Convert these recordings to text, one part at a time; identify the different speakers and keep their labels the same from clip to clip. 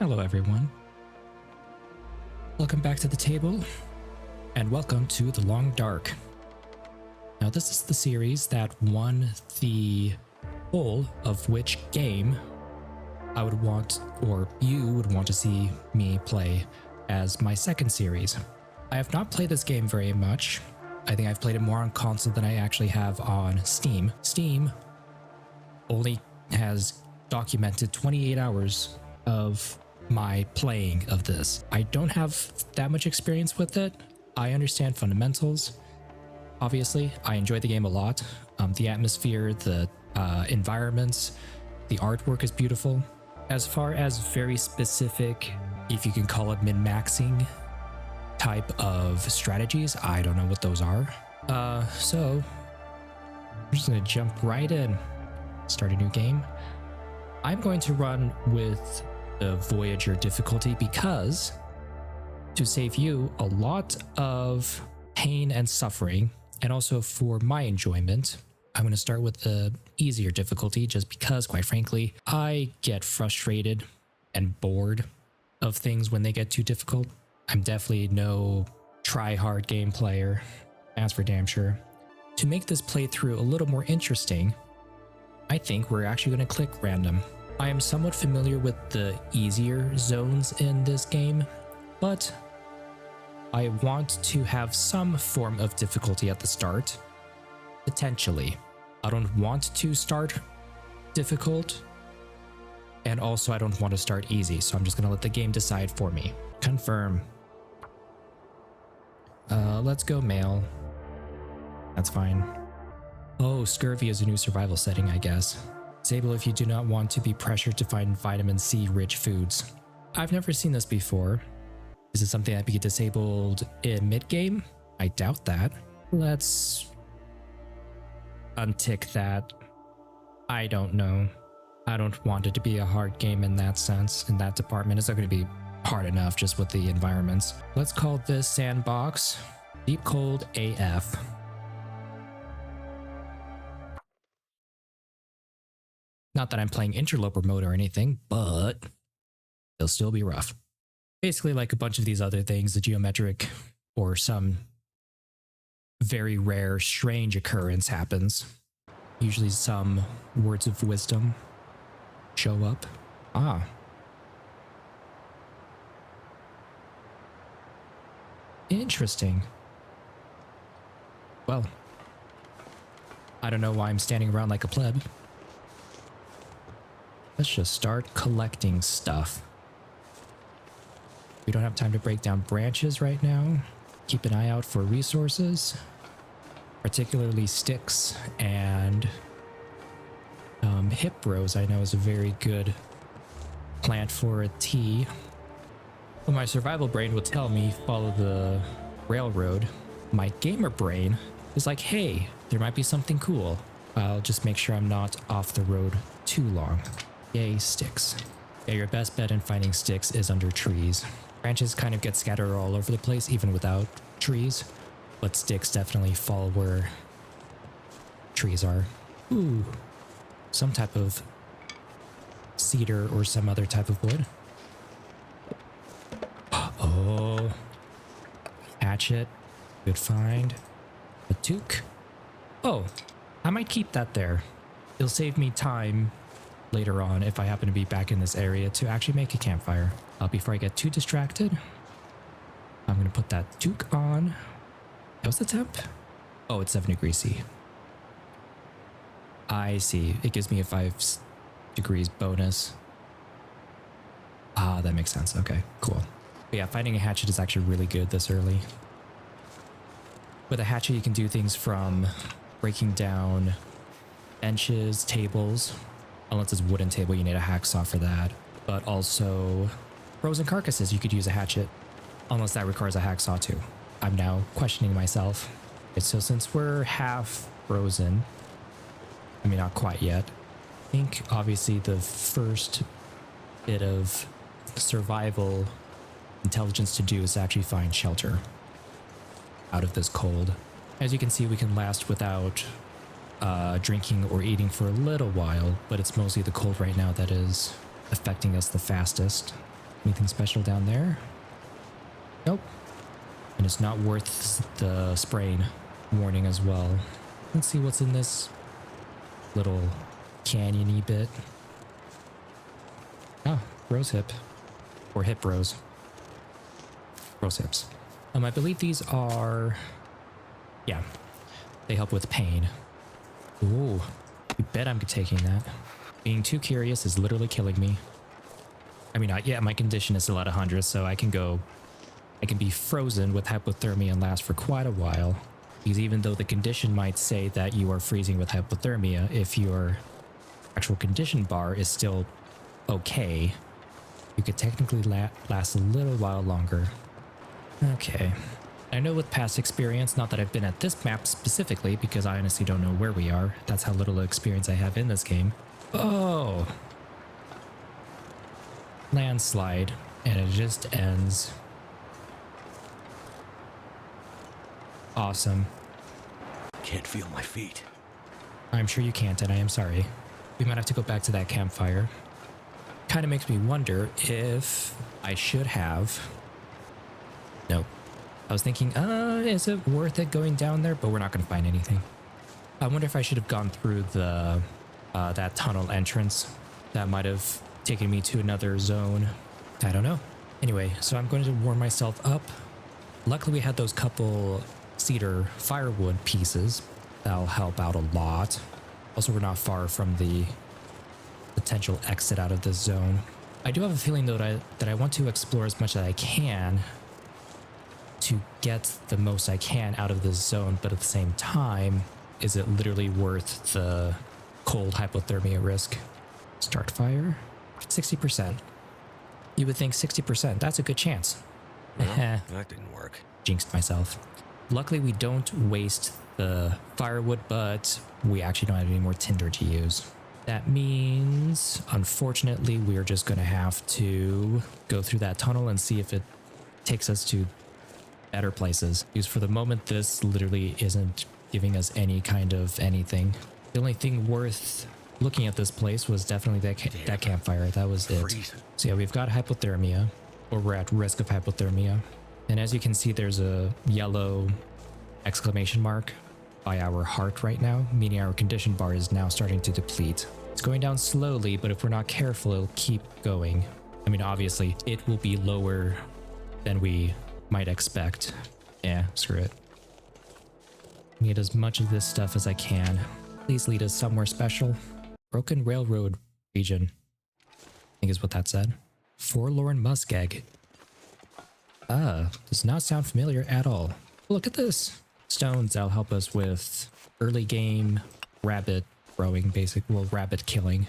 Speaker 1: Hello everyone. Welcome back to the table, and welcome to The Long Dark. Now this is the series that won the poll of which game I would want, or you would want to see me play as my second series. I have not played this game very much. I think I've played it more on console than I actually have on Steam. Steam only has documented 28 hours of my playing of this. I don't have that much experience with it. I understand fundamentals. Obviously, I enjoy the game a lot. The atmosphere, the environments, the artwork is beautiful. As far as very specific, if you can call it min-maxing type of strategies, I don't know what those are. So I'm just gonna jump right in, start a new game. I'm going to run with the Voyager difficulty because to save you a lot of pain and suffering, and also for my enjoyment, I'm going to start with the easier difficulty just because, quite frankly, I get frustrated and bored of things when they get too difficult. I'm definitely no try-hard game player, that's for damn sure. To make this playthrough a little more interesting, I think we're actually going to click random. I am somewhat familiar with the easier zones in this game, but I want to have some form of difficulty at the start, potentially. I don't want to start difficult, and also I don't want to start easy, so I'm just going to let the game decide for me. Confirm. Let's go male. That's fine. Oh, scurvy is a new survival setting, I guess. Disable if you do not want to be pressured to find vitamin C rich foods. I've never seen this before. Is it something that be disabled in mid-game? I doubt that. Let's untick that. I don't know. I don't want it to be a hard game in that sense, in that department. It's not going to be hard enough just with the environments. Let's call this sandbox Deep Cold AF. Not that I'm playing interloper mode or anything, but it'll still be rough. Basically like a bunch of these other things, the geometric or some very rare, strange occurrence happens. Usually some words of wisdom show up. Ah. Interesting. Well, I don't know why I'm standing around like a pleb. Let's just start collecting stuff. We don't have time to break down branches right now. Keep an eye out for resources, particularly sticks and hip rose. I know is a very good plant for a tea. Well, my survival brain would tell me follow the railroad. My gamer brain is like, hey, there might be something cool. I'll just make sure I'm not off the road too long. Yay, sticks. Yeah, your best bet in finding sticks is under trees. Branches kind of get scattered all over the place, even without trees, but sticks definitely fall where trees are. Ooh, some type of cedar or some other type of wood. Oh, hatchet, good find. A toque. Oh, I might keep that there. It'll save me time later on if I happen to be back in this area to actually make a campfire. Before I get too distracted, I'm going to put that toque on. What's the temp? Oh, it's 7 degrees C. I see. It gives me a 5 degrees bonus. Ah, that makes sense. Okay, cool. But yeah, finding a hatchet is actually really good this early. With a hatchet, you can do things from breaking down benches, tables. Unless it's a wooden table, you need a hacksaw for that. But also frozen carcasses, you could use a hatchet. Unless that requires a hacksaw too. I'm now questioning myself. Okay, so since we're half frozen, I mean, not quite yet. I think obviously the first bit of survival intelligence to do is to actually find shelter out of this cold. As you can see, we can last without drinking or eating for a little while, but it's mostly the cold right now that is affecting us the fastest. Anything special down there? Nope. And it's not worth the spraying warning as well. Let's see what's in this little canyony bit. Ah, rose hip. Or hip rose. Rose hips. I believe these are... Yeah. They help with pain. Ooh. You bet I'm taking that. Being too curious is literally killing me. I mean, yeah, my condition is still at 100, so I can be frozen with hypothermia and last for quite a while. Because even though the condition might say that you are freezing with hypothermia, if your actual condition bar is still okay, you could technically last a little while longer. Okay. I know with past experience, not that I've been at this map specifically, because I honestly don't know where we are. That's how little experience I have in this game. Oh! Landslide. And it just ends. Awesome.
Speaker 2: Can't feel my feet.
Speaker 1: I'm sure you can't, and I am sorry. We might have to go back to that campfire. Kind of makes me wonder if I should have... Nope. I was thinking, is it worth it going down there? But we're not going to find anything. I wonder if I should have gone through the that tunnel entrance. That might have taken me to another zone. I don't know. Anyway, so I'm going to warm myself up. Luckily, we had those couple cedar firewood pieces. That'll help out a lot. Also, we're not far from the potential exit out of this zone. I do have a feeling, though, that I want to explore as much as I can to get the most I can out of this zone, but at the same time, is it literally worth the cold hypothermia risk? Start fire? 60%. You would think 60%, that's a good chance.
Speaker 2: Well, that didn't work.
Speaker 1: Jinxed myself. Luckily, we don't waste the firewood, but we actually don't have any more tinder to use. That means, unfortunately, we are just going to have to go through that tunnel and see if it takes us to better places. Because for the moment, this literally isn't giving us any kind of anything. The only thing worth looking at this place was definitely that campfire. That was it. So yeah, we've got hypothermia, or we're at risk of hypothermia. And as you can see, there's a yellow exclamation mark by our heart right now, meaning our condition bar is now starting to deplete. It's going down slowly, but if we're not careful, it'll keep going. I mean, obviously, it will be lower than we might expect. Yeah, screw it. Need as much of this stuff as I can. Please lead us somewhere special. Broken Railroad region, I think is what that said. Forlorn Muskeg. Does not sound familiar at all. Look at this. Stones that'll help us with early game rabbit throwing, rabbit killing.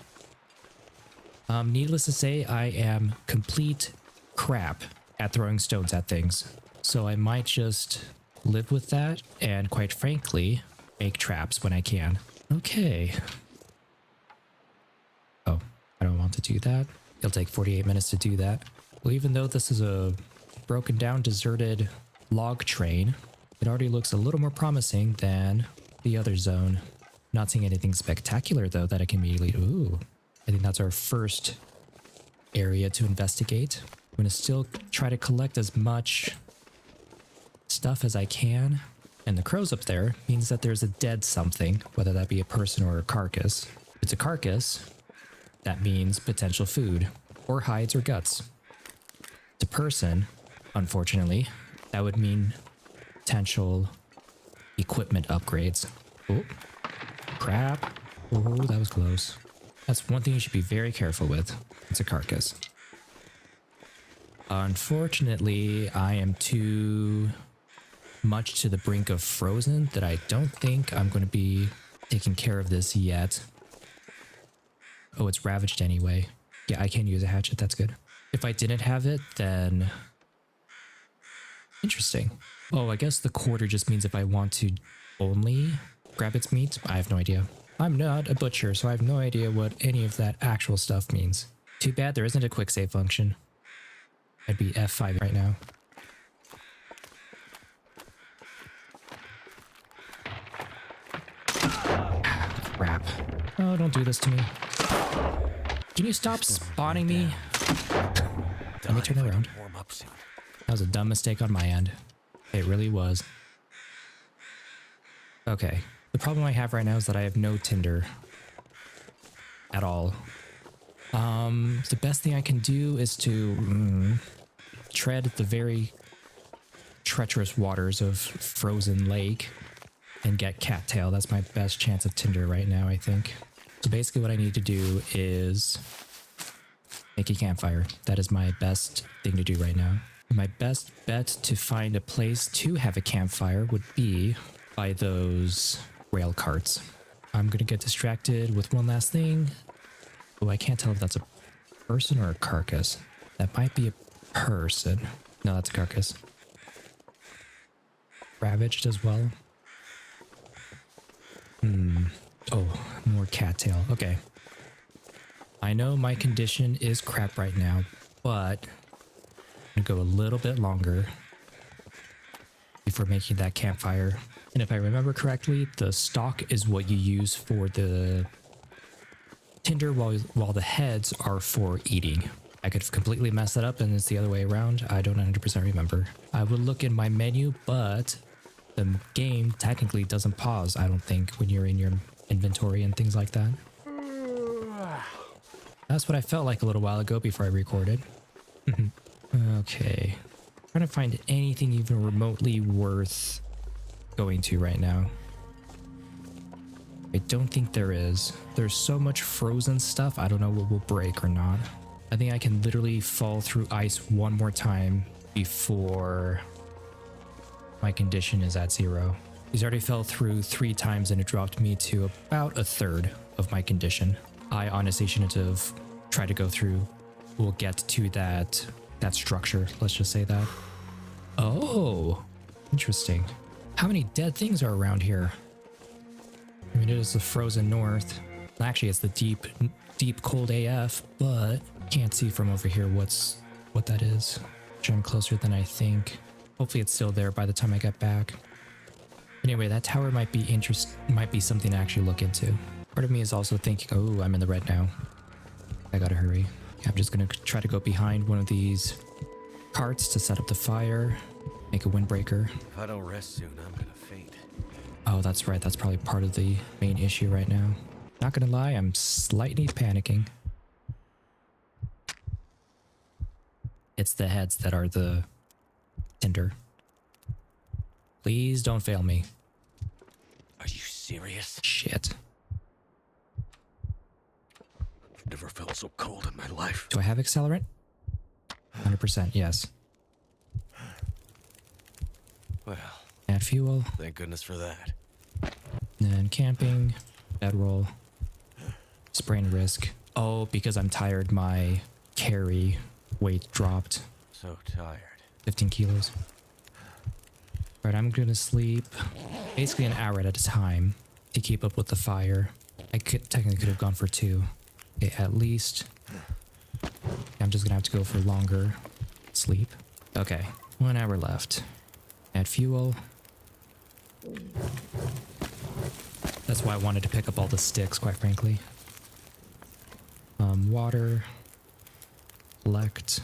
Speaker 1: Needless to say, I am complete crap at throwing stones at things. So I might just live with that and, quite frankly, make traps when I can. Okay. Oh, I don't want to do that. It'll take 48 minutes to do that. Well, even though this is a broken down, deserted log train, it already looks a little more promising than the other zone. Not seeing anything spectacular, though, that I can immediately... Ooh, I think that's our first area to investigate. I'm going to still try to collect as much stuff as I can. And the crows up there means that there's a dead something, whether that be a person or a carcass. If it's a carcass, that means potential food, or hides or guts. If it's a person, unfortunately, that would mean potential equipment upgrades. Oh, crap. Oh, that was close. That's one thing you should be very careful with. It's a carcass. Unfortunately, I am too much to the brink of frozen that I don't think I'm going to be taking care of this yet. Oh, it's ravaged anyway. Yeah, I can use a hatchet. That's good. If I didn't have it, then... Interesting. Oh, I guess the quarter just means if I want to only grab its meat. I have no idea. I'm not a butcher, so I have no idea what any of that actual stuff means. Too bad there isn't a quick save function. I'd be F5 right now. Crap. Oh, don't do this to me. Can you stop spawning me? Let me turn around.
Speaker 2: Warm up soon.
Speaker 1: That was a dumb mistake on my end. It really was. Okay. The problem I have right now is that I have no tinder at all. The best thing I can do is to tread the very treacherous waters of Frozen Lake and get cattail. That's my best chance of tinder right now, I think. So basically what I need to do is make a campfire. That is my best thing to do right now. My best bet to find a place to have a campfire would be by those rail carts. I'm gonna get distracted with one last thing. Oh, I can't tell if that's a person or a carcass. That might be a person. No, that's a carcass. Ravaged as well. Oh, more cattail. Okay. I know my condition is crap right now, but I'm gonna go a little bit longer before making that campfire. And if I remember correctly, the stalk is what you use for the tinder while the heads are for eating. I could have completely messed that up and it's the other way around. I don't 100% remember. I would look in my menu, but the game technically doesn't pause, I don't think, when you're in your inventory and things like that. That's what I felt like a little while ago before I recorded. Okay. Trying to find anything even remotely worth going to right now. I don't think there is. There's so much frozen stuff, I don't know what will break or not. I think I can literally fall through ice one more time before my condition is at 0. He's already fell through 3 times and it dropped me to about 1/3 of my condition. I honestly shouldn't have tried to go through. We'll get to that structure, let's just say that. Oh, interesting. How many dead things are around here? I mean, it is the frozen north. Actually, it's the deep cold AF, but can't see from over here what that is. I'm closer than I think. Hopefully it's still there by the time I get back. Anyway, that tower might be something to actually look into. Part of me is also thinking, oh, I'm in the red now. I gotta hurry. I'm just gonna try to go behind one of these carts to set up the fire, make a windbreaker.
Speaker 2: If I don't rest soon, I'm gonna faint.
Speaker 1: Oh, that's right. That's probably part of the main issue right now. Not gonna lie, I'm slightly panicking. It's the heads that are the tinder. Please don't fail me.
Speaker 2: Are you serious?
Speaker 1: Shit.
Speaker 2: I've never felt so cold in my life.
Speaker 1: Do I have accelerant? 100%, yes.
Speaker 2: Well,
Speaker 1: Add fuel.
Speaker 2: thank goodness for that.
Speaker 1: Then camping. Bedroll. Sprain risk. Oh, because I'm tired, my carry weight dropped.
Speaker 2: So tired.
Speaker 1: 15 kilos. Alright, I'm gonna sleep basically an hour at a time to keep up with the fire. I technically could have gone for 2. Okay, at least. I'm just gonna have to go for longer sleep. Okay, 1 hour left. Add fuel. That's why I wanted to pick up all the sticks, quite frankly. Water. Collect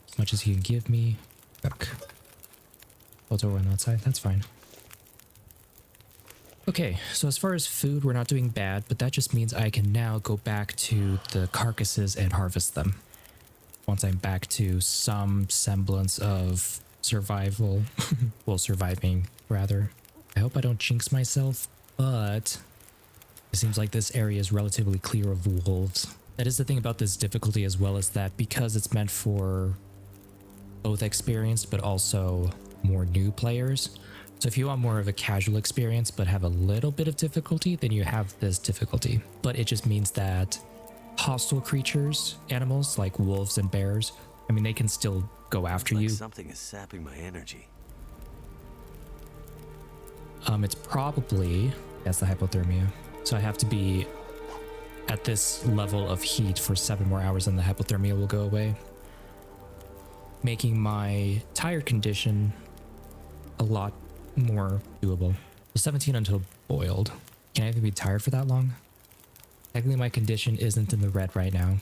Speaker 1: as much as he can give me. Cook. Oh, it's over on that side. That's fine. Okay, so as far as food, we're not doing bad, but that just means I can now go back to the carcasses and harvest them. Once I'm back to some semblance of survival. Well, surviving, rather. I hope I don't jinx myself, but it seems like this area is relatively clear of wolves. That is the thing about this difficulty, as well as that because it's meant for both experienced but also more new players. So if you want more of a casual experience but have a little bit of difficulty, then you have this difficulty. But it just means that hostile creatures, animals like wolves and bears, I mean, they can still go after you.
Speaker 2: Something is sapping my energy.
Speaker 1: It's probably, that's the hypothermia. So I have to be at this level of heat for 7 more hours and the hypothermia will go away, making my tired condition a lot more doable. So 17 until boiled. Can I even be tired for that long? Technically my condition isn't in the red right now.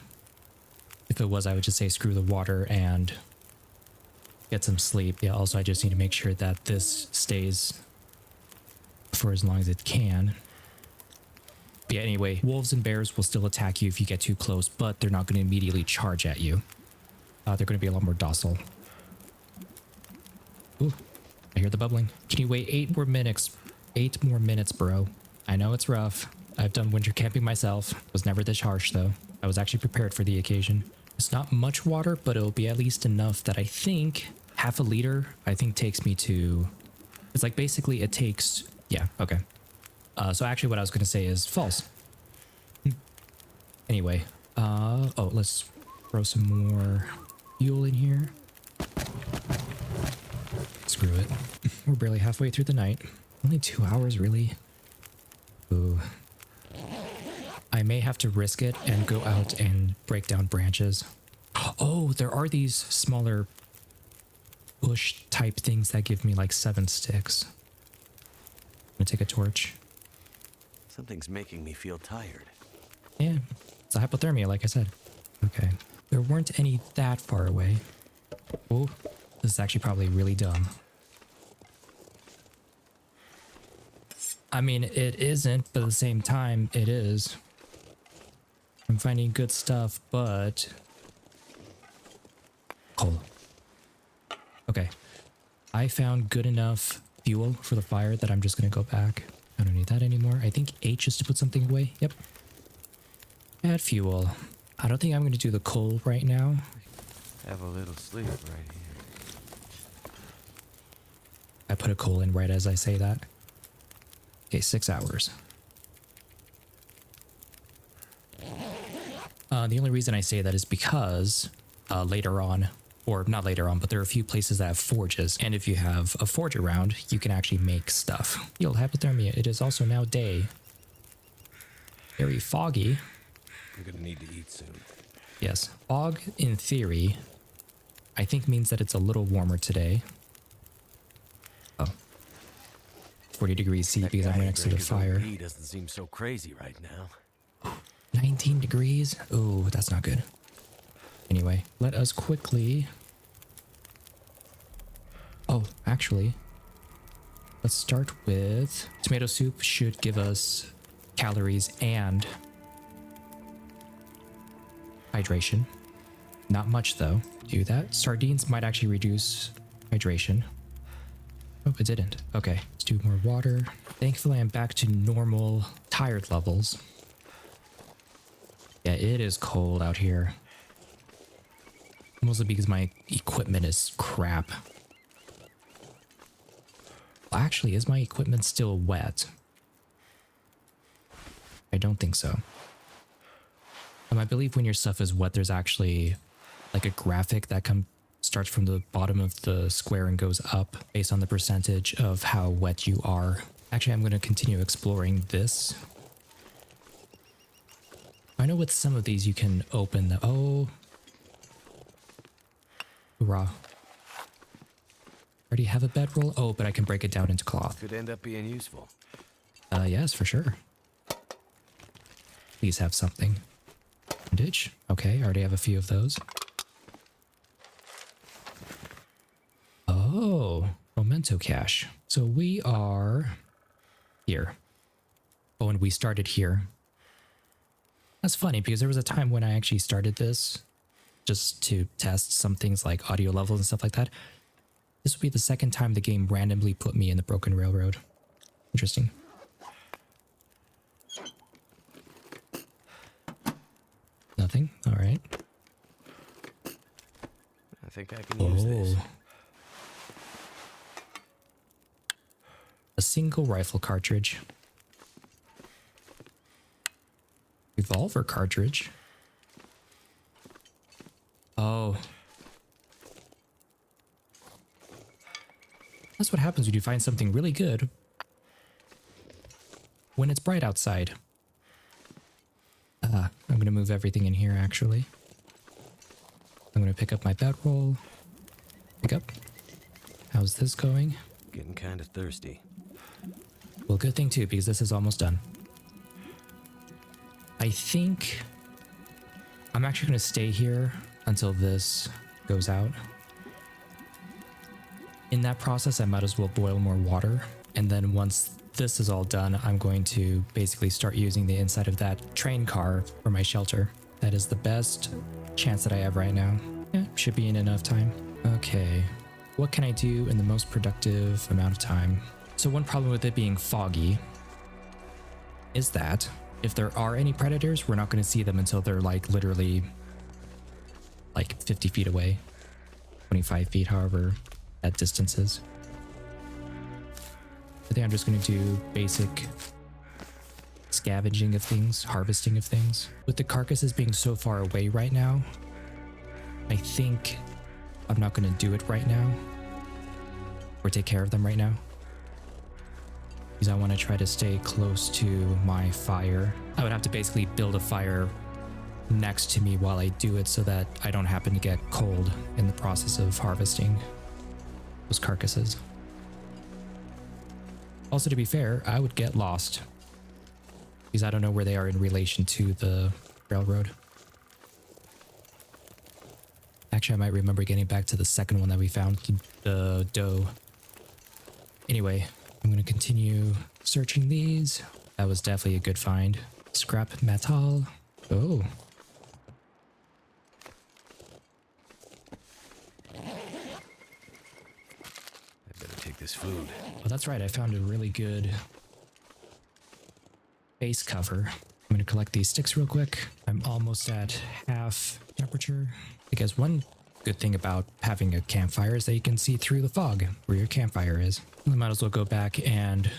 Speaker 1: if it was, I would just say screw the water and get some sleep. Yeah, also I just need to make sure that this stays for as long as it can. But yeah, anyway, wolves and bears will still attack you if you get too close, but they're not going to immediately charge at you. They're going to be a lot more docile. Ooh, I hear the bubbling. Can you wait 8 more minutes? 8 more minutes, bro. I know it's rough. I've done winter camping myself. It was never this harsh, though. I was actually prepared for the occasion. It's not much water, but it'll be at least enough that I think half a liter, I think, takes me to... It's like basically it takes... Yeah, okay. So actually what I was going to say is false. Anyway, oh, let's throw some more fuel in here. Screw it. We're barely halfway through the night. Only 2 hours, really? Ooh. I may have to risk it and go out and break down branches. Oh, there are these smaller bush type things that give me like 7 sticks. I'm gonna take a torch.
Speaker 2: Something's making me feel tired.
Speaker 1: Yeah, it's a hypothermia, like I said. Okay. There weren't any that far away. Oh, this is actually probably really dumb. I mean, it isn't, but at the same time, it is. I'm finding good stuff, but... Coal. Okay. I found good enough fuel for the fire that I'm just gonna go back. I don't need that anymore. I think H is to put something away. Yep. Add fuel. I don't think I'm gonna do the coal right now.
Speaker 2: Have a little sleep right here.
Speaker 1: I put a coal in right as I say that. Okay, 6 hours. The only reason I say that is because later on, or not later on, but there are a few places that have forges. And if you have a forge around, you can actually make stuff. Yield hypothermia. It is also now day. Very foggy.
Speaker 2: I'm gonna need to eat soon.
Speaker 1: Yes. Fog, in theory, I think means that it's a little warmer today. Oh. 40 degrees C because I'm right next to the fire.
Speaker 2: He doesn't seem so crazy right now.
Speaker 1: 19 degrees? Oh, that's not good. Anyway, let us quickly... Oh, actually, let's start with... Tomato soup should give us calories and hydration. Not much, though. Do that. Sardines might actually reduce hydration. Oh, it didn't. Okay, let's do more water. Thankfully, I'm back to normal tired levels. Yeah, it is cold out here. Mostly because my equipment is crap. Well, actually, is my equipment still wet? I don't think so. I believe when your stuff is wet, there's actually like a graphic that starts from the bottom of the square and goes up based on the percentage of how wet you are. Actually, I'm going to continue exploring this. I know with some of these you can open the... Oh. Hoorah. Already have a bedroll? Oh, but I can break it down into cloth.
Speaker 2: Could end up being useful.
Speaker 1: Yes, for sure. Please have something. Bandage. Okay, I already have a few of those. Oh, memento cache. So we are here. Oh, and we started here. That's funny because there was a time when I actually started this just to test some things like audio levels and stuff like that. This will be the second time the game randomly put me in the Broken Railroad. Interesting. Nothing? All right.
Speaker 2: I think I can use this.
Speaker 1: A single rifle cartridge. Revolver cartridge. Oh. That's what happens when you find something really good when it's bright outside. I'm gonna move everything in here actually. I'm gonna pick up my bedroll. Pick up. How's this going?
Speaker 2: Getting kind of thirsty.
Speaker 1: Well, good thing too, because this is almost done. I think I'm actually going to stay here until this goes out. In that process, I might as well boil more water. And then once this is all done, I'm going to basically start using the inside of that train car for my shelter. That is the best chance that I have right now. Yeah, should be in enough time. Okay, what can I do in the most productive amount of time? So one problem with it being foggy is that if there are any predators, we're not going to see them until they're like literally like 50 feet away, 25 feet, however that distance is. I think I'm just going to do basic scavenging of things, harvesting of things. With the carcasses being so far away right now, I think I'm not going to do it right now or take care of them right now, because I want to try to stay close to my fire. I would have to basically build a fire next to me while I do it so that I don't happen to get cold in the process of harvesting those carcasses. Also, to be fair, I would get lost because I don't know where they are in relation to the railroad. Actually, I might remember getting back to the second one that we found, the doe. Anyway, I'm going to continue searching these. That was definitely a good find. Scrap metal. Oh.
Speaker 2: This food.
Speaker 1: Oh, that's right. I found a really good base cover. I'm going to collect these sticks real quick. I'm almost at half temperature. Because one good thing about having a campfire is that you can see through the fog where your campfire is. I might as well go back and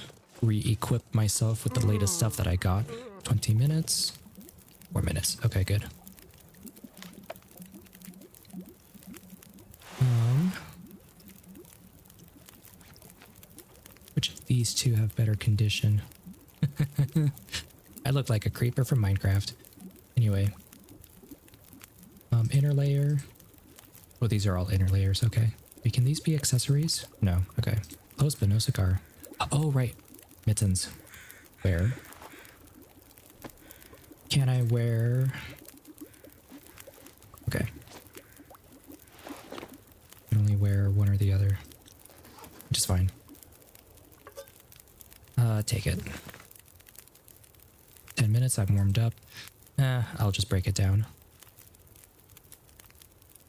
Speaker 1: re-equip myself with the latest stuff that I got. 20 minutes. 4 minutes. Okay, good. Which of these two have better condition? I look like a creeper from Minecraft. Anyway. Inner layer. Oh, these are all inner layers. Okay. Wait, can these be accessories? No. Okay. Clothes, but no cigar. Oh, right. Mittens. Where? Can I wear... Okay. I can only wear one or the other. Which is fine. Take it. 10 minutes, I've warmed up. I'll just break it down.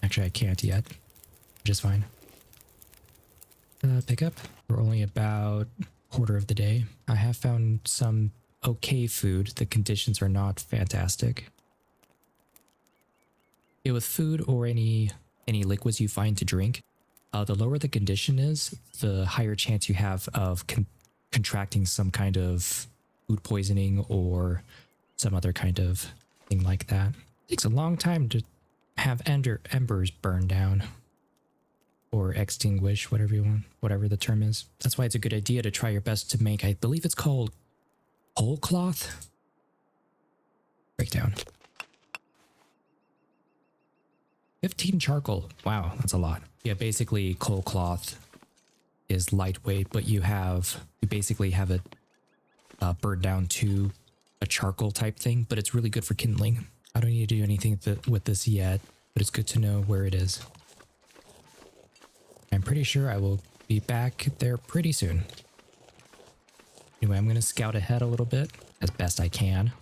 Speaker 1: Actually, I can't yet. Which is fine. Pick up. We're only about quarter of the day. I have found some okay food. The conditions are not fantastic. Yeah, with food or any liquids you find to drink, the lower the condition is, the higher chance you have of contracting some kind of food poisoning or some other kind of thing like that. It takes a long time to have embers burn down or extinguish, whatever you want, whatever the term is. That's why it's a good idea to try your best to make, I believe it's called whole cloth breakdown. 15 charcoal. Wow, that's a lot. Yeah, basically coal cloth is lightweight, but you basically have it burned down to a charcoal type thing, but it's really good for kindling. I don't need to do anything with this yet, but it's good to know where it is. I'm pretty sure I will be back there pretty soon. Anyway, I'm going to scout ahead a little bit as best I can.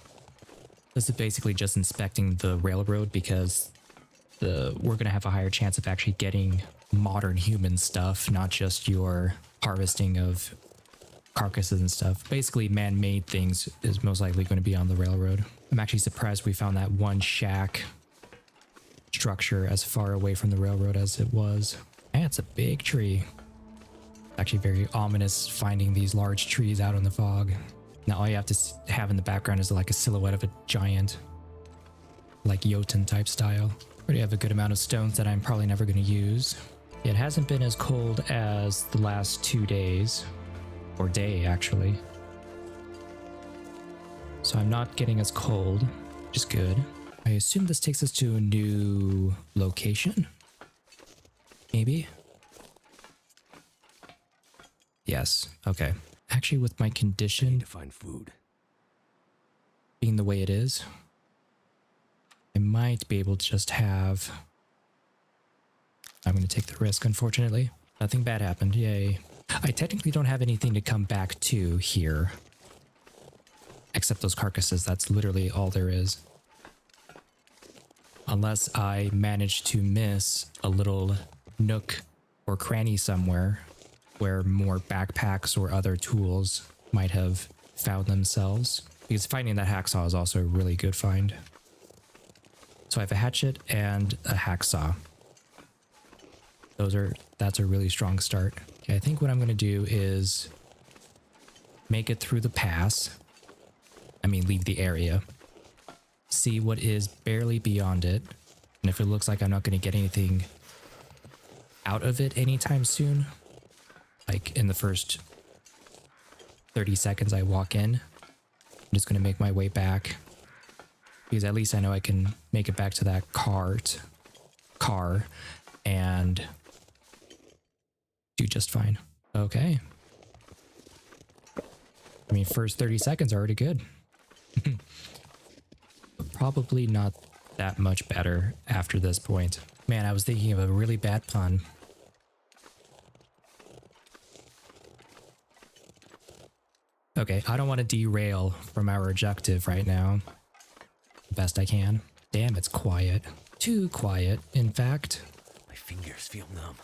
Speaker 1: This is basically just inspecting the railroad because we're going to have a higher chance of actually getting modern human stuff, not just your harvesting of carcasses and stuff. Basically, man-made things is most likely going to be on the railroad. I'm actually surprised we found that one shack structure as far away from the railroad as it was. And it's a big tree. Actually very ominous finding these large trees out in the fog. Now all you have to have in the background is like a silhouette of a giant, like Jotun type style. Already have a good amount of stones that I'm probably never going to use. It hasn't been as cold as the last 2 days, or day actually. So I'm not getting as cold, which is good. I assume this takes us to a new location. Maybe? Yes, okay. Actually, with my condition
Speaker 2: to find food
Speaker 1: being the way it is, I might be able to just have I'm going to take the risk, unfortunately. Nothing bad happened. Yay. I technically don't have anything to come back to here. Except those carcasses. That's literally all there is. Unless I manage to miss a little nook or cranny somewhere where more backpacks or other tools might have found themselves. Because finding that hacksaw is also a really good find. So I have a hatchet and a hacksaw. That's a really strong start. Okay, I think what I'm gonna do is make it through the pass. I mean, leave the area. See what is barely beyond it. And if it looks like I'm not gonna get anything out of it anytime soon, like in the first 30 seconds I walk in, I'm just gonna make my way back. Because at least I know I can make it back to that car and do just fine. Okay. I mean, first 30 seconds are already good. But probably not that much better after this point. Man, I was thinking of a really bad pun. Okay, I don't want to derail from our objective right now. Best I can. Damn, it's quiet. Too quiet, in fact.
Speaker 2: My fingers feel numb.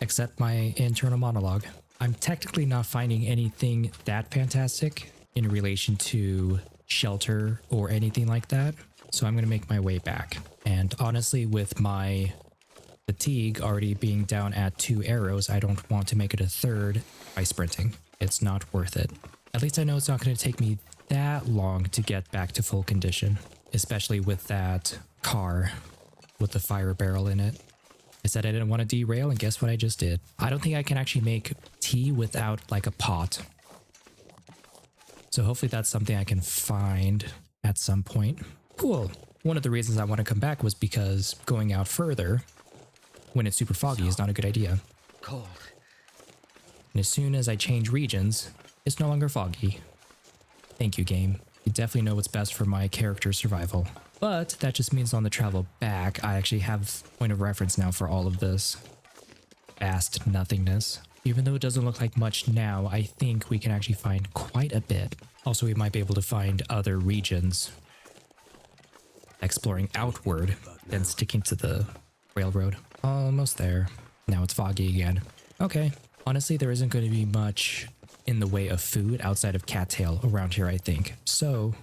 Speaker 1: Except my internal monologue. I'm technically not finding anything that fantastic in relation to shelter or anything like that. So I'm going to make my way back. And honestly, with my fatigue already being down at 2 arrows, I don't want to make it a third by sprinting. It's not worth it. At least I know it's not going to take me that long to get back to full condition, especially with that car with the fire barrel in it. I said I didn't want to derail, and guess what I just did? I don't think I can actually make tea without like a pot. So hopefully that's something I can find at some point. Cool. One of the reasons I want to come back was because going out further when it's super foggy is not a good idea.
Speaker 2: Cold.
Speaker 1: And as soon as I change regions, it's no longer foggy. Thank you, game. You definitely know what's best for my character's survival. But that just means on the travel back, I actually have point of reference now for all of this vast nothingness. Even though it doesn't look like much now, I think we can actually find quite a bit. Also, we might be able to find other regions exploring outward than sticking to the railroad. Almost there. Now it's foggy again. Okay. Honestly, there isn't going to be much in the way of food outside of cattail around here, I think. So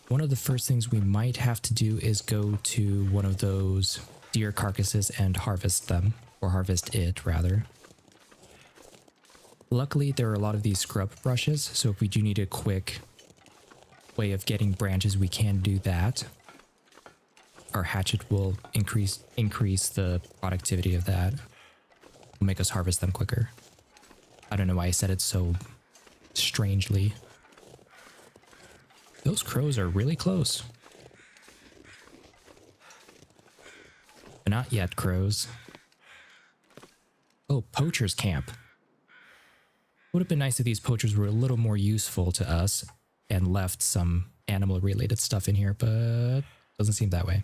Speaker 1: one of the first things we might have to do is go to one of those deer carcasses and harvest them, or harvest it rather. Luckily, there are a lot of these scrub brushes, so if we do need a quick way of getting branches, we can do that. Our hatchet will increase the productivity of that. Will make us harvest them quicker. I don't know why I said it so strangely. Those crows are really close. But not yet, crows. Oh, poacher's camp. Would have been nice if these poachers were a little more useful to us and left some animal-related stuff in here, but doesn't seem that way.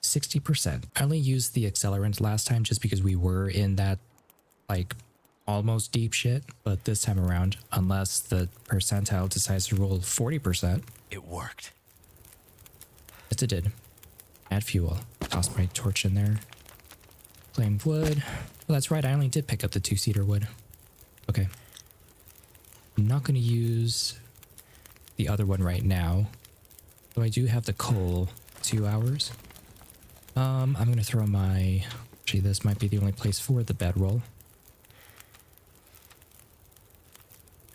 Speaker 1: 60%. I only used the accelerant last time just because we were in that, like, almost deep shit, but this time around, unless the percentile decides to roll 40%.
Speaker 2: It worked.
Speaker 1: Yes, it did. Add fuel. Toss my torch in there. Claimed wood. Well, that's right, I only did pick up the 2-seater wood. Okay. I'm not going to use the other one right now. Though I do have the coal. 2 hours. I'm going to throw my... Actually, this might be the only place for the bedroll.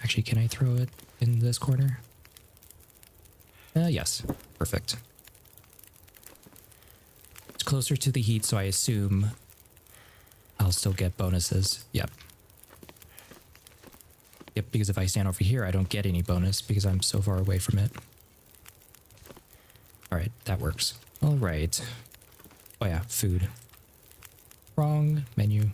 Speaker 1: Actually, can I throw it in this corner? Yes. Perfect. It's closer to the heat, so I assume I'll still get bonuses. Yep. Yep, because if I stand over here, I don't get any bonus because I'm so far away from it. Alright, that works. Alright. Oh yeah, food. Wrong menu.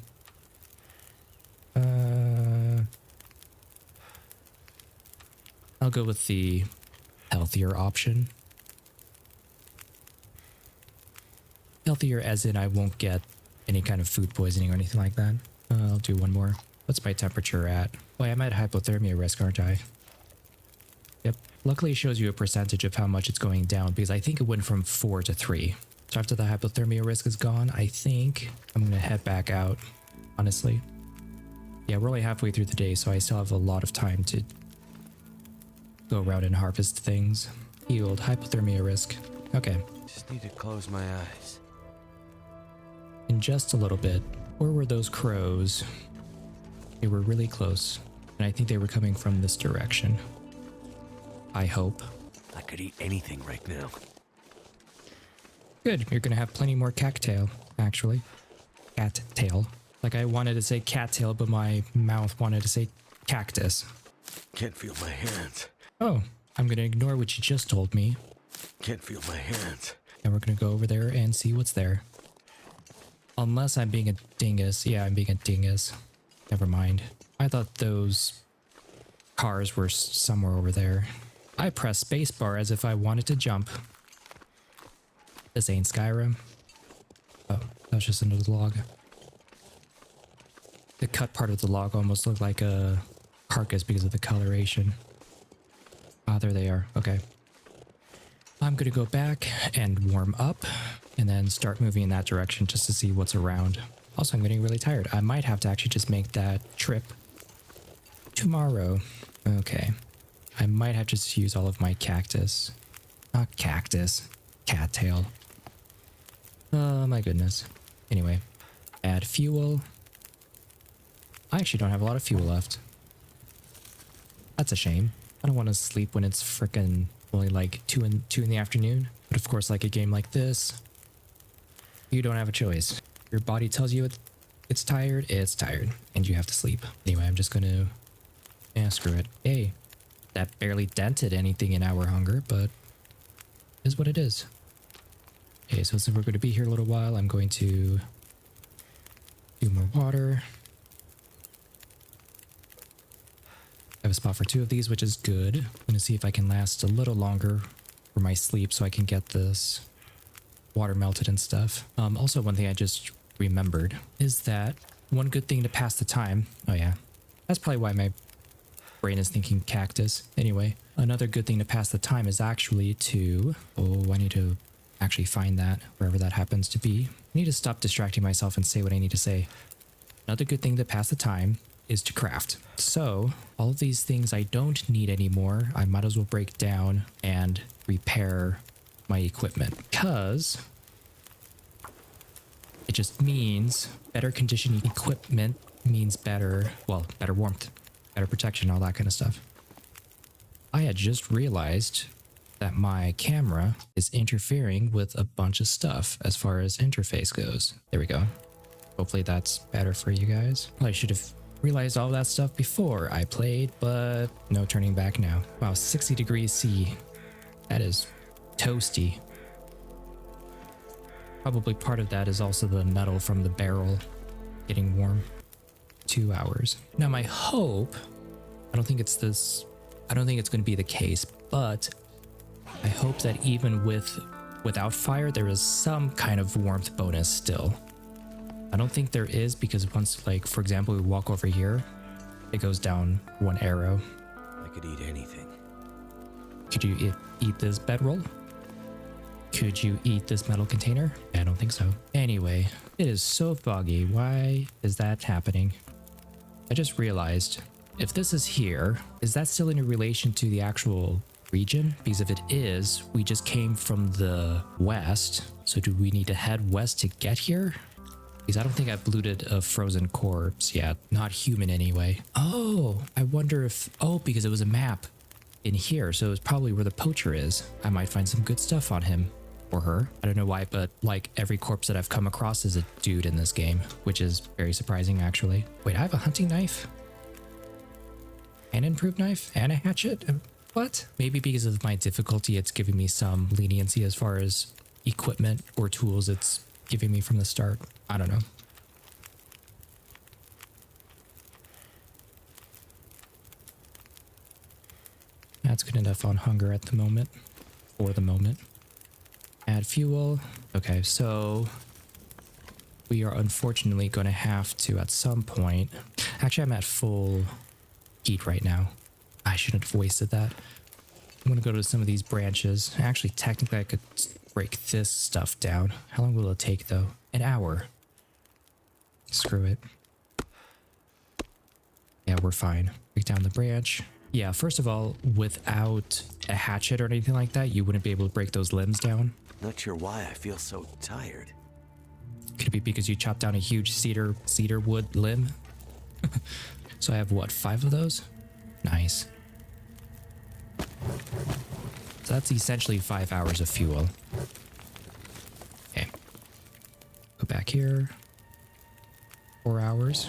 Speaker 1: I'll go with the healthier option. Healthier as in I won't get any kind of food poisoning or anything like that. I'll do one more. What's my temperature at? Boy, I'm at hypothermia risk, aren't I? Yep. Luckily, it shows you a percentage of how much it's going down because I think it went from 4 to 3. So after the hypothermia risk is gone, I think I'm going to head back out, honestly. Yeah, we're only halfway through the day, so I still have a lot of time to go around and harvest things. Healed, hypothermia risk. Okay.
Speaker 2: Just need to close my eyes.
Speaker 1: In just a little bit. Where were those crows? They were really close, and I think they were coming from this direction. I hope.
Speaker 2: I could eat anything right now.
Speaker 1: Good, you're gonna have plenty more cattail, actually. Cattail. Like I wanted to say cattail, but my mouth wanted to say cactus.
Speaker 2: Can't feel my hands.
Speaker 1: Oh, I'm gonna ignore what you just told me,
Speaker 2: Can't feel my hands.
Speaker 1: and we're gonna go over there and see what's there. Unless I'm being a dingus. Yeah, I'm being a dingus. Never mind. I thought those cars were somewhere over there. I pressed spacebar as if I wanted to jump. This ain't Skyrim. Oh, that's just another log. The cut part of the log almost looked like a carcass because of the coloration. Ah, there they are. Okay. I'm gonna go back and warm up and then start moving in that direction just to see what's around. Also, I'm getting really tired. I might have to actually just make that trip tomorrow. Okay. I might have to just use all of my cactus. Not cactus. Cattail. Oh my goodness. Anyway. Add fuel. I actually don't have a lot of fuel left. That's a shame. I don't want to sleep when it's frickin' only like 2 in the afternoon. But of course, like a game like this, you don't have a choice. Your body tells you it's tired, and you have to sleep. Anyway, I'm just gonna... Yeah, screw it. Hey, that barely dented anything in our hunger, but is what it is. Okay, so since we're going to be here a little while, I'm going to do more water. I have a spot for 2 of these, which is good. I'm going to see if I can last a little longer for my sleep so I can get this water melted and stuff. Also, one thing I just remembered is that one good thing to pass the time... Oh yeah, that's probably why my brain is thinking cactus. Anyway, another good thing to pass the time is actually to... Oh, I need to actually find that, wherever that happens to be. I need to stop distracting myself and say what I need to say. Another good thing to pass the time is to craft. So, all of these things I don't need anymore, I might as well break down and repair my equipment. Because it just means better conditioning equipment means better, well, better warmth, better protection, all that kind of stuff. I had just realized that my camera is interfering with a bunch of stuff as far as interface goes. There we go. Hopefully that's better for you guys. I should have realized all that stuff before I played, but no turning back now. Wow, 60 degrees C. That is toasty. Probably part of that is also the metal from the barrel getting warm. 2 hours. Now my hope, I don't think it's going to be the case, but I hope that even without fire, there is some kind of warmth bonus still. I don't think there is because once, like, for example, we walk over here, it goes down 1 arrow.
Speaker 2: I could eat anything.
Speaker 1: Could you eat this bedroll? Could you eat this metal container? I don't think so. Anyway, it is so foggy. Why is that happening? I just realized, if this is here, is that still in relation to the actual region? Because if it is, we just came from the west. So do we need to head west to get here? Because I don't think I've looted a frozen corpse yet. Not human anyway. Oh, I wonder if... Oh, because it was a map in here. So it's probably where the poacher is. I might find some good stuff on him. Or her. I don't know why, but like every corpse that I've come across is a dude in this game. Which is very surprising, actually. Wait, I have a hunting knife? An improved knife? And a hatchet? What? Maybe because of my difficulty, it's giving me some leniency as far as equipment or tools it's giving me from the start. I don't know. That's good enough on hunger at the moment. For the moment. Add fuel. Okay, so we are unfortunately going to have to at some point. Actually, I'm at full heat right now. I shouldn't have wasted that. I'm going to go to some of these branches. Actually, technically, I could break this stuff down. How long will it take, though? An hour. Screw it. Yeah, we're fine. Break down the branch. Yeah, first of all, without a hatchet or anything like that, you wouldn't be able to break those limbs down.
Speaker 2: Not sure why I feel so tired.
Speaker 1: Could it be because you chopped down a huge cedar wood limb? So I have, what, 5 of those? Nice. So that's essentially 5 hours of fuel. Okay. Go back here. 4 hours.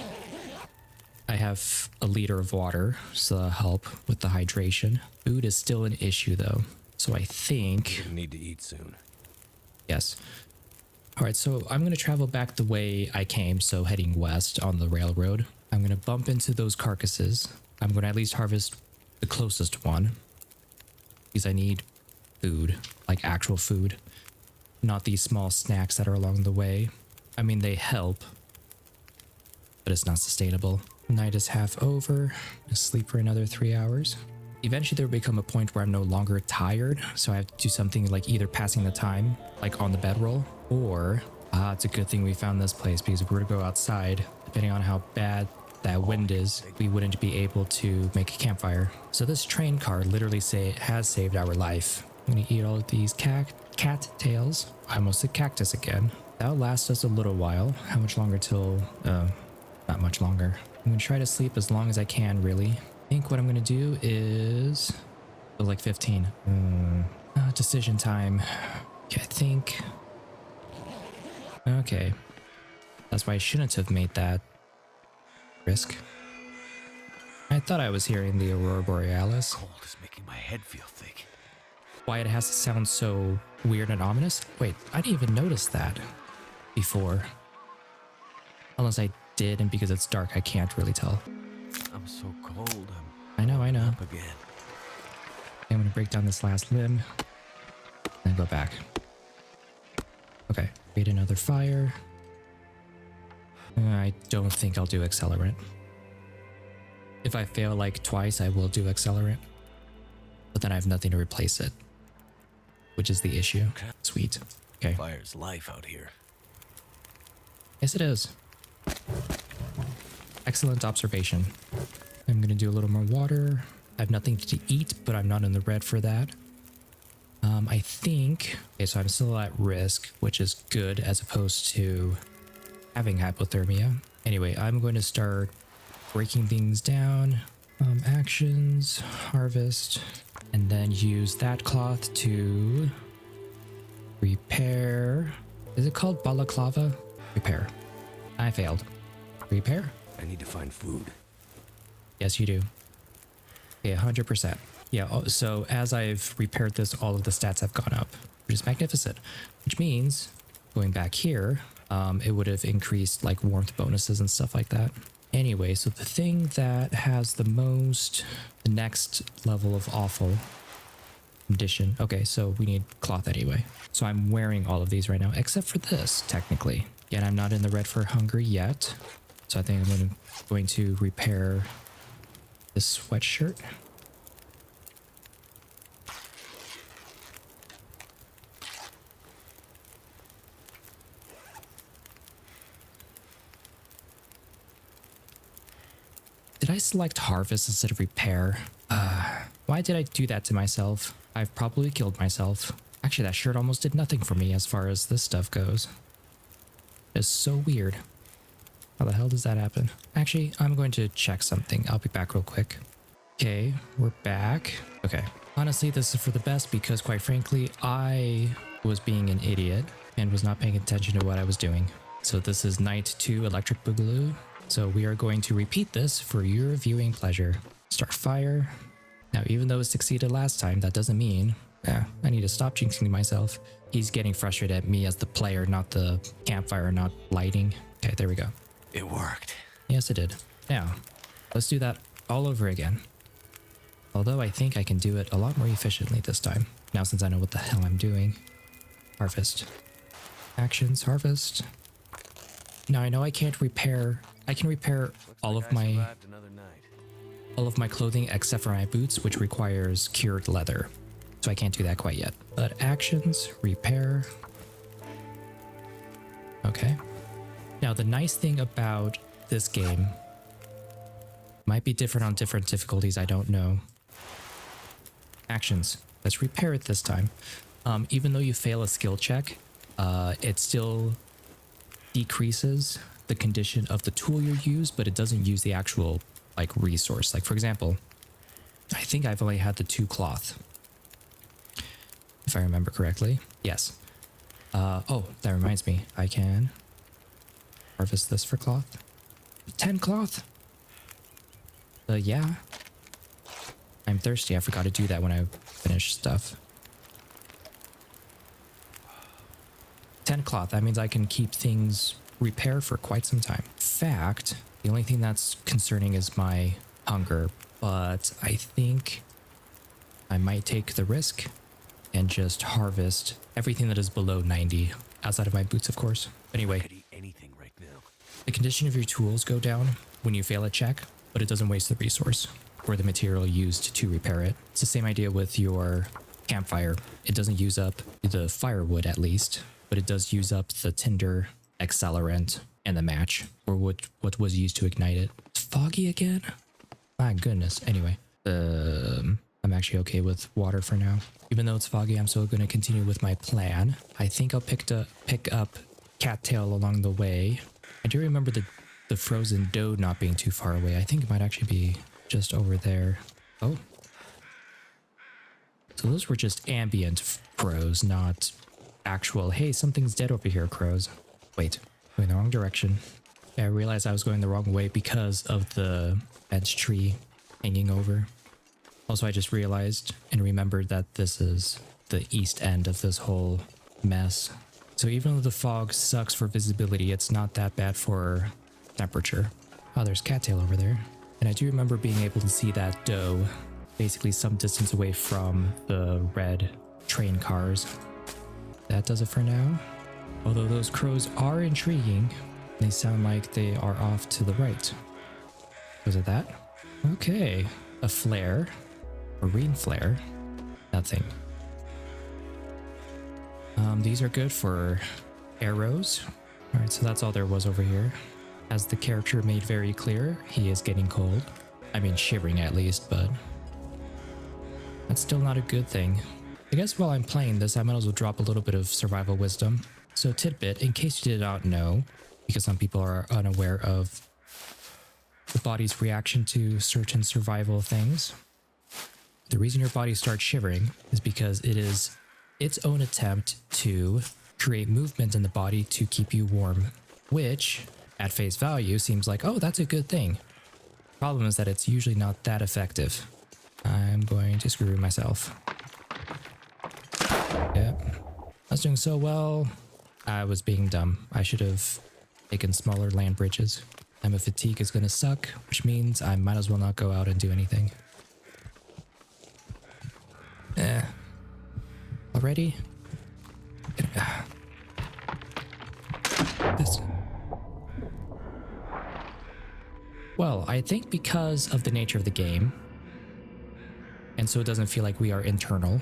Speaker 1: I have a liter of water, so that'll help with the hydration. Food is still an issue, though. So I think...
Speaker 2: I need to eat soon.
Speaker 1: Yes. Alright, so I'm going to travel back the way I came, so heading west on the railroad. I'm going to bump into those carcasses. I'm going to at least harvest the closest one. Because I need food, like actual food. Not these small snacks that are along the way. I mean, they help, but it's not sustainable. Night is half over. I sleep for another 3 hours. Eventually there will become a point where I'm no longer tired, so I have to do something like either passing the time, like on the bedroll, or it's a good thing we found this place, because if we were to go outside, depending on how bad that wind is, we wouldn't be able to make a campfire. So this train car literally has saved our life. I'm gonna eat all of these cat tails. I almost said cactus again. That'll last us a little while. How much longer till not much longer. I'm gonna try to sleep as long as I can, really. I think what I'm gonna do is like 15. Decision time. Okay, I think. Okay. That's why I shouldn't have made that risk. I thought I was hearing the Aurora Borealis.
Speaker 2: Cold is making my head feel thick.
Speaker 1: Why it has to sound so weird and ominous? Wait, I didn't even notice that before. Unless I did, and because it's dark, I can't really tell.
Speaker 2: I'm so cold.
Speaker 1: I know.
Speaker 2: Up again.
Speaker 1: I'm gonna break down this last limb and go back. Okay, create another fire. I don't think I'll do accelerant. If I fail like twice, I will do accelerant. But then I have nothing to replace it, which is the issue. Sweet. Okay.
Speaker 2: Fire's life out here.
Speaker 1: Yes, it is. Excellent observation. I'm gonna do a little more water. I have nothing to eat, but I'm not in the red for that. I think... Okay, so I'm still at risk, which is good as opposed to having hypothermia. Anyway, I'm going to start breaking things down. Actions, harvest, and then use that cloth to repair. Is it called balaclava? Repair. I failed. Repair?
Speaker 2: I need to find food.
Speaker 1: Yes, you do. Okay, 100%. Yeah, so as I've repaired this, all of the stats have gone up, which is magnificent. Which means, going back here, it would have increased like warmth bonuses and stuff like that. Anyway, so the thing that has the next level of awful condition. Okay, so we need cloth anyway. So I'm wearing all of these right now, except for this, technically. Again, I'm not in the red for hunger yet. So I think I'm going to repair this sweatshirt. Did I select harvest instead of repair? Why did I do that to myself? I've probably killed myself. Actually, that shirt almost did nothing for me as far as this stuff goes. It's so weird. How the hell does that happen? Actually, I'm going to check something. I'll be back real quick. Okay, we're back. Okay. Honestly, this is for the best because, quite frankly, I was being an idiot and was not paying attention to what I was doing. So this is Night 2 Electric Boogaloo. So we are going to repeat this for your viewing pleasure. Start fire. Now, even though it succeeded last time, that doesn't mean... I need to stop jinxing myself. He's getting frustrated at me as the player, not the campfire, not lighting. Okay, there we go.
Speaker 2: It worked.
Speaker 1: Yes, it did. Now, let's do that all over again. Although I think I can do it a lot more efficiently this time. Now, since I know what the hell I'm doing. Harvest. Actions, harvest. Now I know I can't repair. I can repair all of my clothing except for my boots, which requires cured leather. So I can't do that quite yet. But actions, repair. Okay. Now the nice thing about this game might be different on different difficulties, I don't know. Actions. Let's repair it this time. Even though you fail a skill check, it still decreases the condition of the tool you use, but it doesn't use the actual like resource. Like for example, I think I've only had the 2 cloth, if I remember correctly. Yes. Oh, that reminds me. I can harvest this for cloth. 10 cloth. Yeah. I'm thirsty. I forgot to do that when I finished stuff. 10 cloth. That means I can keep things repaired for quite some time. In fact, the only thing that's concerning is my hunger, but I think I might take the risk and just harvest everything that is below 90, outside of my boots, of course. Anyway,
Speaker 2: I could eat anything right now.
Speaker 1: the condition of your tools go down when you fail a check, but it doesn't waste the resource or the material used to repair it. It's the same idea with your campfire. It doesn't use up the firewood at least, but it does use up the tinder, accelerant, and the match, or what was used to ignite it. It's foggy again? My goodness. Anyway, I'm actually okay with water for now. Even though it's foggy, I'm still going to continue with my plan. I think I'll pick up cattail along the way. I do remember the frozen doe not being too far away. I think it might actually be just over there. Oh. So those were just ambient crows, not actual, hey, something's dead over here crows. Wait, going the wrong direction. Yeah, I realized I was going the wrong way because of the edge tree hanging over. Also, I just realized and remembered that this is the east end of this whole mess. So even though the fog sucks for visibility, it's not that bad for temperature. Oh, there's cattail over there. And I do remember being able to see that doe basically some distance away from the red train cars. That does it for now. Although those crows are intriguing, they sound like they are off to the right. Was it that? Okay. A flare. Marine flare. Nothing. These are good for arrows. Alright, so that's all there was over here. As the character made very clear, he is getting cold. I mean, shivering at least, but that's still not a good thing. I guess while I'm playing this, I might as well drop a little bit of survival wisdom. So tidbit, in case you did not know, because some people are unaware of the body's reaction to certain survival things, the reason your body starts shivering is because it is its own attempt to create movement in the body to keep you warm, which at face value seems like, oh, that's a good thing. Problem is that it's usually not that effective. I'm going to screw myself. Yep. I was doing so well. I was being dumb. I should have taken smaller land bridges. Time of fatigue is going to suck, which means I might as well not go out and do anything. Already? This. Well, I think because of the nature of the game, and so it doesn't feel like we are internal,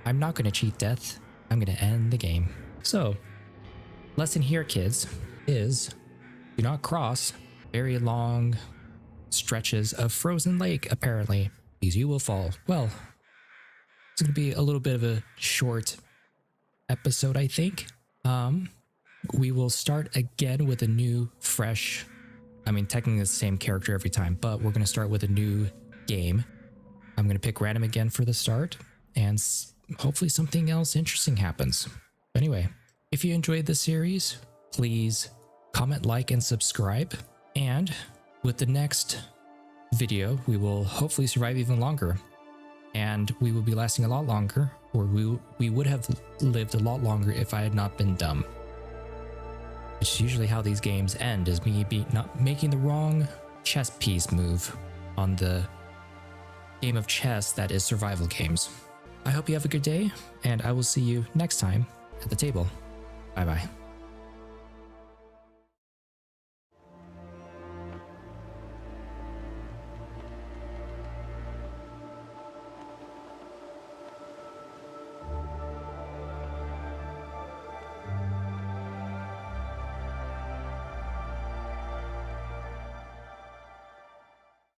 Speaker 1: I'm not going to cheat death. I'm going to end the game. So, lesson here, kids, is do not cross very long stretches of frozen lake, apparently, because you will fall. Well, it's going to be a little bit of a short episode, I think. We will start again with a new, fresh, I mean, technically it's the same character every time, but we're going to start with a new game. I'm going to pick random again for the start, and hopefully something else interesting happens. Anyway, if you enjoyed this series, please comment, like, and subscribe. And with the next video, we will hopefully survive even longer. And we will be lasting a lot longer, or we would have lived a lot longer if I had not been dumb. Which is usually how these games end, is me not making the wrong chess piece move on the game of chess that is survival games. I hope you have a good day, and I will see you next time at the table. Bye bye.